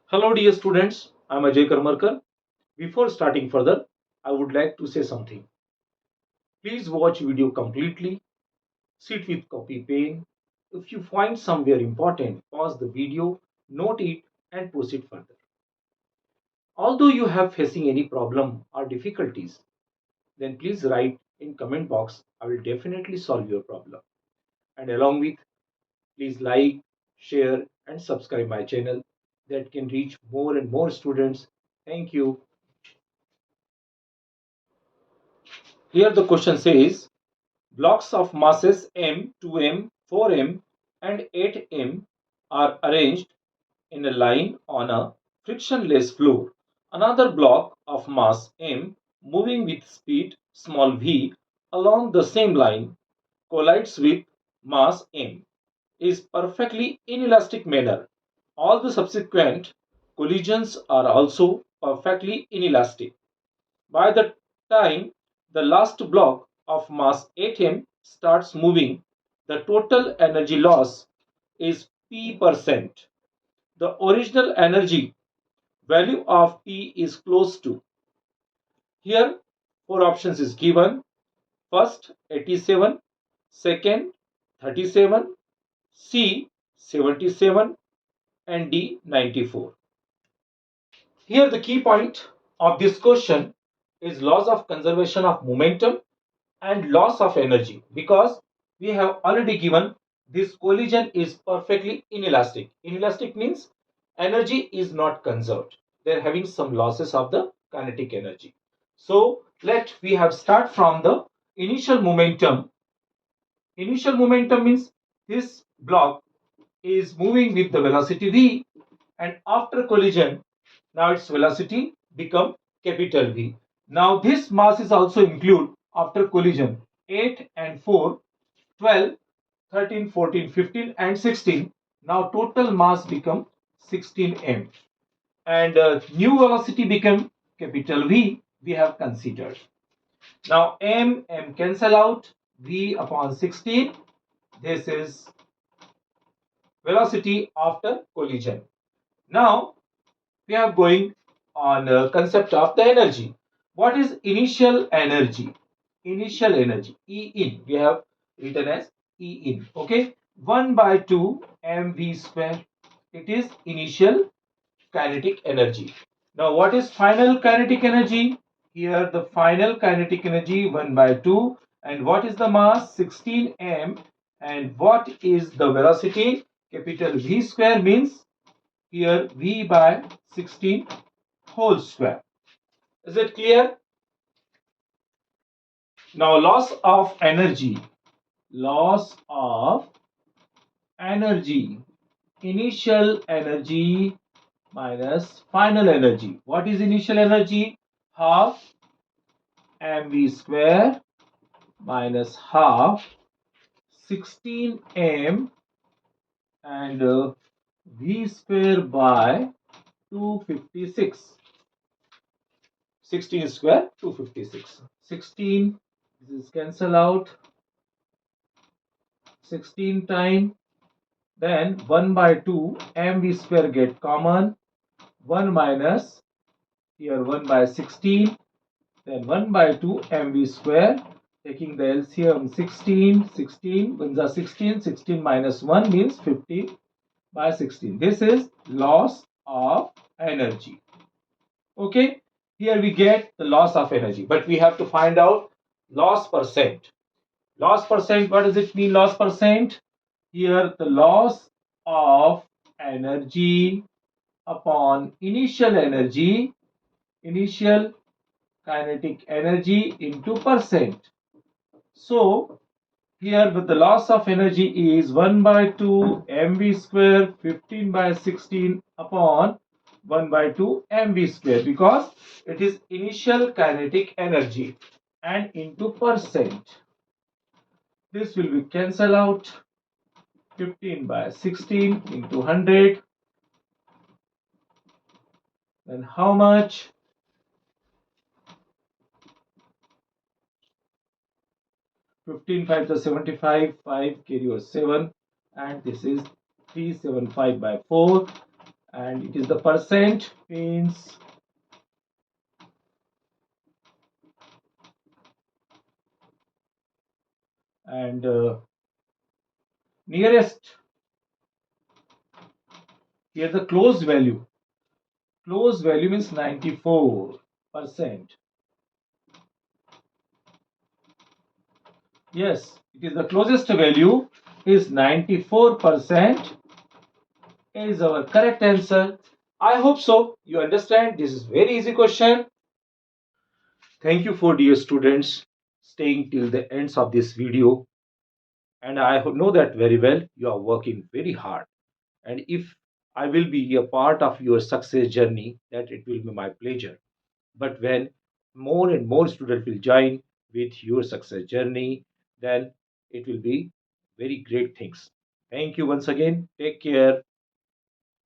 Hello dear students, I am Ajay Karmarkar. Before starting further, I would like to say something. Please watch video completely, sit with copy pen. If you find somewhere important, pause the video, note it and proceed further. Although you have facing any problem or difficulties, then please write in comment box. I will definitely solve your problem. And along with, please like, share and subscribe my channel that can reach more and more students. Thank you. Here the question says, blocks of masses m, 2m, 4m and 8m are arranged in a line on a frictionless floor. Another block of mass m moving with speed small v along the same line collides with mass m is perfectly inelastic manner. All the subsequent collisions are also perfectly inelastic. By the time the last block of mass 8m starts moving, the total energy loss is P%. The original energy value of P is close to. Here, four options is given. First, 87, second, 37, C, 77, and D, 94. Here, the key point of this question is laws of conservation of momentum and loss of energy, because we have already given this collision is perfectly inelastic. Inelastic means energy is not conserved. They are having some losses of the kinetic energy. So let we have start from the initial momentum. Initial momentum means this block is moving with the velocity v, and after collision now its velocity become capital V. Now this mass is also include after collision 8 and 4, 12, 13, 14, 15 and 16. Now total mass become 16 m, and new velocity become capital V we have considered. Now m cancel out, v upon 16. This is velocity after collision. Now we are going on a concept of the energy. What is initial energy? Initial energy, E in, we have written as E in. Okay, 1 by 2 mv square. It is initial kinetic energy. Now, what is final kinetic energy? Here, the final kinetic energy 1 by 2. And what is the mass? 16 m. And what is the velocity? Capital V square means here v by 16 whole square. Is it clear? Now loss of energy. Loss of energy. Initial energy minus final energy. What is initial energy? Half mv square minus half 16 m and v square by 256. 16 square 256. 16, this is cancel out, 16 time, then 1 by 2 mv square get common, 1 minus here 1 by 16, then 1 by 2 mv square, taking the LCM 16, 16 1 are 16, 16 minus 1 means 15 by 16. This is loss of energy. Okay, here we get the loss of energy, but we have to find out loss percent. Loss percent, what does it mean, loss percent? Here the loss of energy upon initial energy, initial kinetic energy into percent. So here with the loss of energy is 1 by 2 mv square 15 by 16 upon 1 by 2 mv square, because it is initial kinetic energy, and into percent. This will be cancel out, 15 by 16 into 100. Then how much? 15 5 to 75, 5 carry over 7, and this is 375 by 4, and it is the percent means and nearest here the close value means 94%. Yes, it is the closest value is 94% is our correct answer. I hope so. You understand this is very easy question. Thank you for dear students staying till the ends of this video, and I know that very well you are working very hard, and if I will be a part of your success journey, that it will be my pleasure. But when more and more students will join with your success journey, then it will be very great things. Thank you once again. Take care.